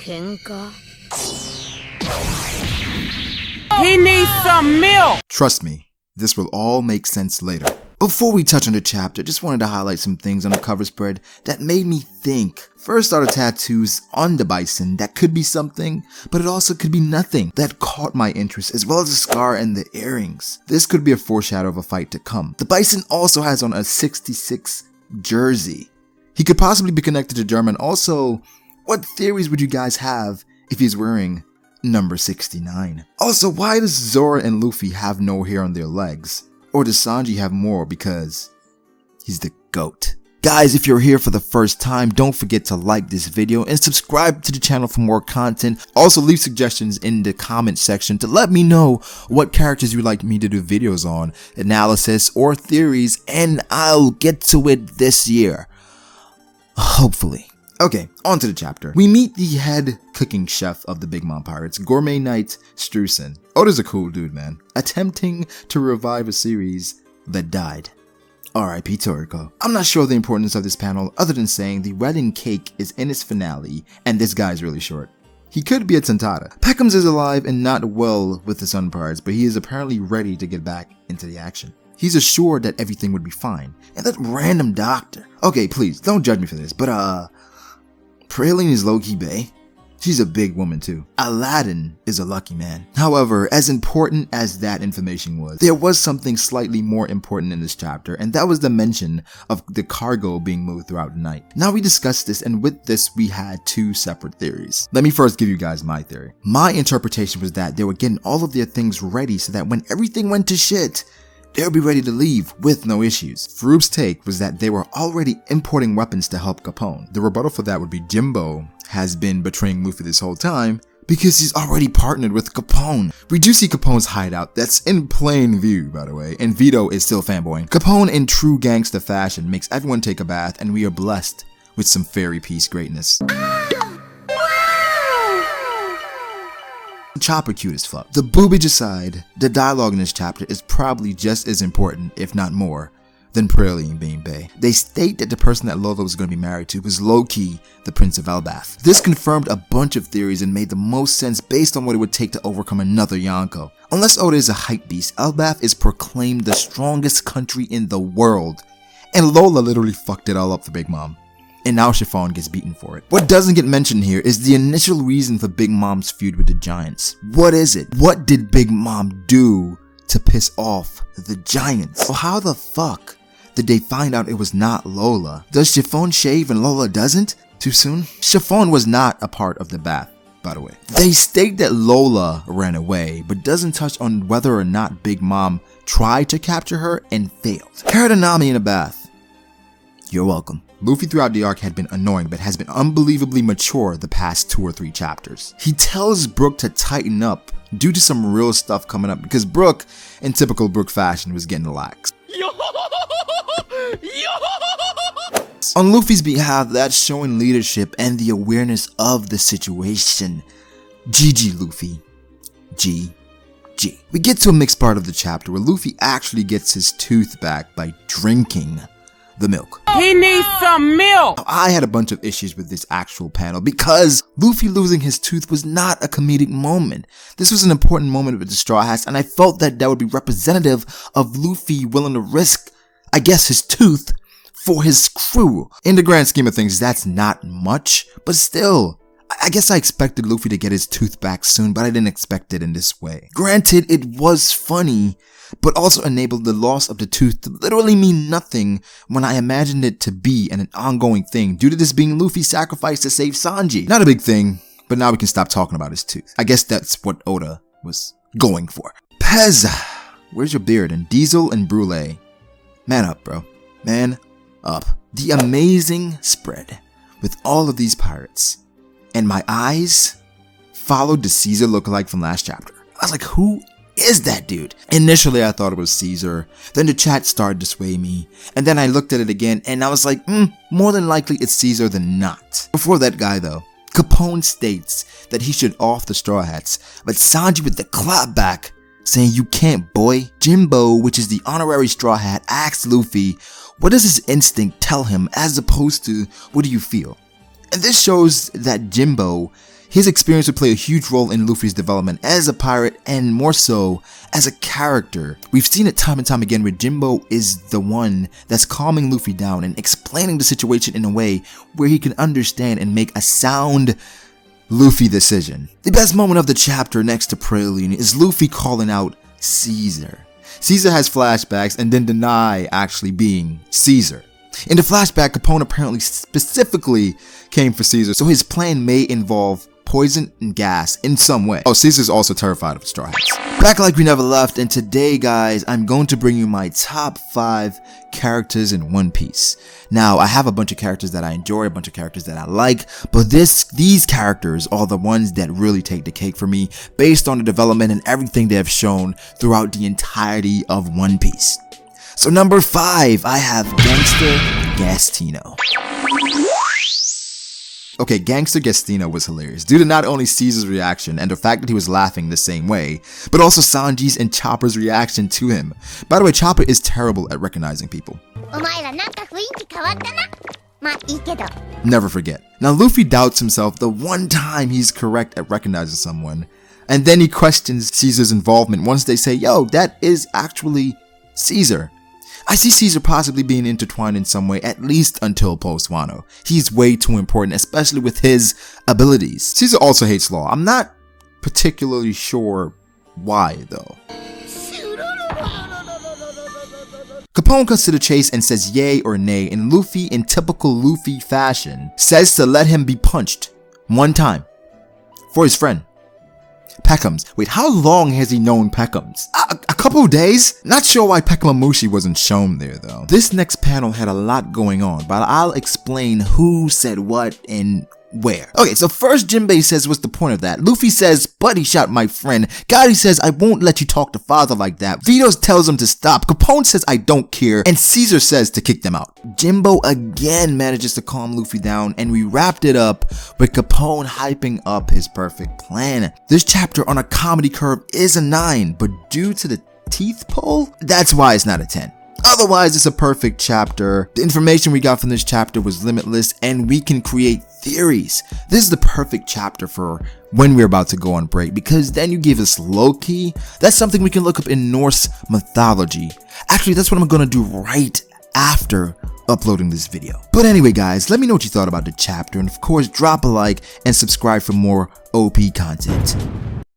喧嘩? He needs some milk! Trust me, this will all make sense later. Before we touch on the chapter, just wanted to highlight some things on the cover spread that made me think. First are the tattoos on the bison that could be something, but it also could be nothing. That caught my interest, as well as the scar and the earrings. This could be a foreshadow of a fight to come. The bison also has on a 66 jersey. He could possibly be connected to German. Also, what theories would you guys have if he's wearing number 69? Also, why does Zoro and Luffy have no hair on their legs? Or does Sanji have more because he's the GOAT? Guys, if you're here for the first time, don't forget to like this video and subscribe to the channel for more content. Also, leave suggestions in the comment section to let me know what characters you'd like me to do videos on, analysis, or theories, and I'll get to it this year. Hopefully. Okay, on to the chapter. We meet the head cooking chef of the Big Mom Pirates, Gourmet Knight Streusen. Oda's a cool dude, man. Attempting to revive a series that died. R.I.P. Toriko. I'm not sure of the importance of this panel other than saying the wedding cake is in its finale and this guy's really short. He could be a Tentada. Peckham's is alive and not well with the Sun Pirates, but he is apparently ready to get back into the action. He's assured that everything would be fine. And that random doctor. Okay, please, don't judge me for this, but Praline is low-key bae. She's a big woman too. Aladdin is a lucky man. However, as important as that information was, there was something slightly more important in this chapter, and that was the mention of the cargo being moved throughout the night. Now we discussed this, and with this we had two separate theories. Let me first give you guys my theory. My interpretation was that they were getting all of their things ready so that when everything went to shit, they'll be ready to leave with no issues. Farouk's take was that they were already importing weapons to help Capone. The rebuttal for that would be Jimbo has been betraying Luffy this whole time because he's already partnered with Capone. We do see Capone's hideout, that's in plain view by the way, and Vito is still fanboying. Capone in true gangsta fashion makes everyone take a bath, and we are blessed with some fairy peace greatness. Chopper cute as fuck. The boobage aside, the dialogue in this chapter is probably just as important, if not more, than Praline being bae. They state that the person that Lola was going to be married to was low-key the Prince of Elbaf. This confirmed a bunch of theories and made the most sense based on what it would take to overcome another Yonko. Unless Oda is a hype beast, Elbaf is proclaimed the strongest country in the world, and Lola literally fucked it all up for Big Mom. And now Chiffon gets beaten for it. What doesn't get mentioned here is the initial reason for Big Mom's feud with the Giants. What is it? What did Big Mom do to piss off the Giants? Well, how the fuck did they find out it was not Lola? Does Chiffon shave and Lola doesn't? Too soon? Chiffon was not a part of the bath, by the way. They state that Lola ran away, but doesn't touch on whether or not Big Mom tried to capture her and failed. Karadanami in a bath. You're welcome. Luffy throughout the arc had been annoying, but has been unbelievably mature the past 2 or 3 chapters. He tells Brook to tighten up due to some real stuff coming up because Brook, in typical Brook fashion, was getting lax. On Luffy's behalf, that's showing leadership and the awareness of the situation. GG Luffy. GG. We get to a mixed part of the chapter where Luffy actually gets his tooth back by drinking the milk. He needs some milk! I had a bunch of issues with this actual panel because Luffy losing his tooth was not a comedic moment. This was an important moment with the Straw Hats, and I felt that that would be representative of Luffy willing to risk, I guess, his tooth for his crew. In the grand scheme of things, that's not much, but still, I guess I expected Luffy to get his tooth back soon, but I didn't expect it in this way. Granted, it was funny, but also enabled the loss of the tooth to literally mean nothing when I imagined it to be an ongoing thing due to this being Luffy's sacrifice to save Sanji. Not a big thing, but now we can stop talking about his tooth. I guess that's what Oda was going for. Pez, where's your beard? And Diesel and Brule. Man up, bro. Man up. The amazing spread with all of these pirates. And my eyes followed the Caesar lookalike from last chapter. I was like, who is that dude? Initially I thought it was Caesar, then the chat started to sway me, and then I looked at it again and I was like, more than likely it's Caesar than not. Before that guy though, Capone states that he should off the Straw Hats, but Sanji with the clap back saying you can't boy. Jimbo, which is the honorary Straw Hat, asks Luffy, what does his instinct tell him as opposed to what do you feel? And this shows that Jimbo, His experience would play a huge role in Luffy's development as a pirate and more so as a character. We've seen it time and time again where Jimbo is the one that's calming Luffy down and explaining the situation in a way where he can understand and make a sound Luffy decision. The best moment of the chapter next to Praline is Luffy calling out Caesar. Caesar has flashbacks and then deny actually being Caesar. In the flashback, Capone apparently specifically came for Caesar, so his plan may involve poison and gas in some way. Oh, Caesar's also terrified of Straw Hats. Back like we never left, and today guys, I'm going to bring you my top 5 characters in One Piece. Now, I have a bunch of characters that I enjoy, a bunch of characters that I like, but these characters are the ones that really take the cake for me based on the development and everything they have shown throughout the entirety of One Piece. So number 5, I have Gangster Gastino. Okay, Gangster Gastino was hilarious due to not only Caesar's reaction and the fact that he was laughing the same way, but also Sanji's and Chopper's reaction to him. By the way, Chopper is terrible at recognizing people. Never forget. Now Luffy doubts himself the one time he's correct at recognizing someone, and then he questions Caesar's involvement once they say, yo, that is actually Caesar. I see Caesar possibly being intertwined in some way, at least until post-Wano. He's way too important, especially with his abilities. Caesar also hates Law. I'm not particularly sure why, though. Capone cuts to the chase and says yay or nay, and Luffy, in typical Luffy fashion, says to let him be punched one time for his friend. Peckham's. Wait, how long has he known Peckham's? A couple of days? Not sure why Pecklamushi wasn't shown there though. This next panel had a lot going on, but I'll explain who said what and where. Okay, so first Jinbei says what's the point of that? Luffy says, Buddy shot my friend. Gotti says, I won't let you talk to father like that. Vito tells him to stop. Capone says, I don't care. And Caesar says to kick them out. Jimbo again manages to calm Luffy down, and we wrapped it up with Capone hyping up his perfect plan. This chapter on a comedy curve is a 9, but due to the teeth pull, that's why it's not a 10. Otherwise, it's a perfect chapter. The information we got from this chapter was limitless, and we can create theories. This is the perfect chapter for when we're about to go on break, because then you give us Loki. That's something we can look up in Norse mythology. Actually, that's what I'm gonna do right after uploading this video. But anyway guys, let me know what you thought about the chapter, and of course drop a like and subscribe for more OP content.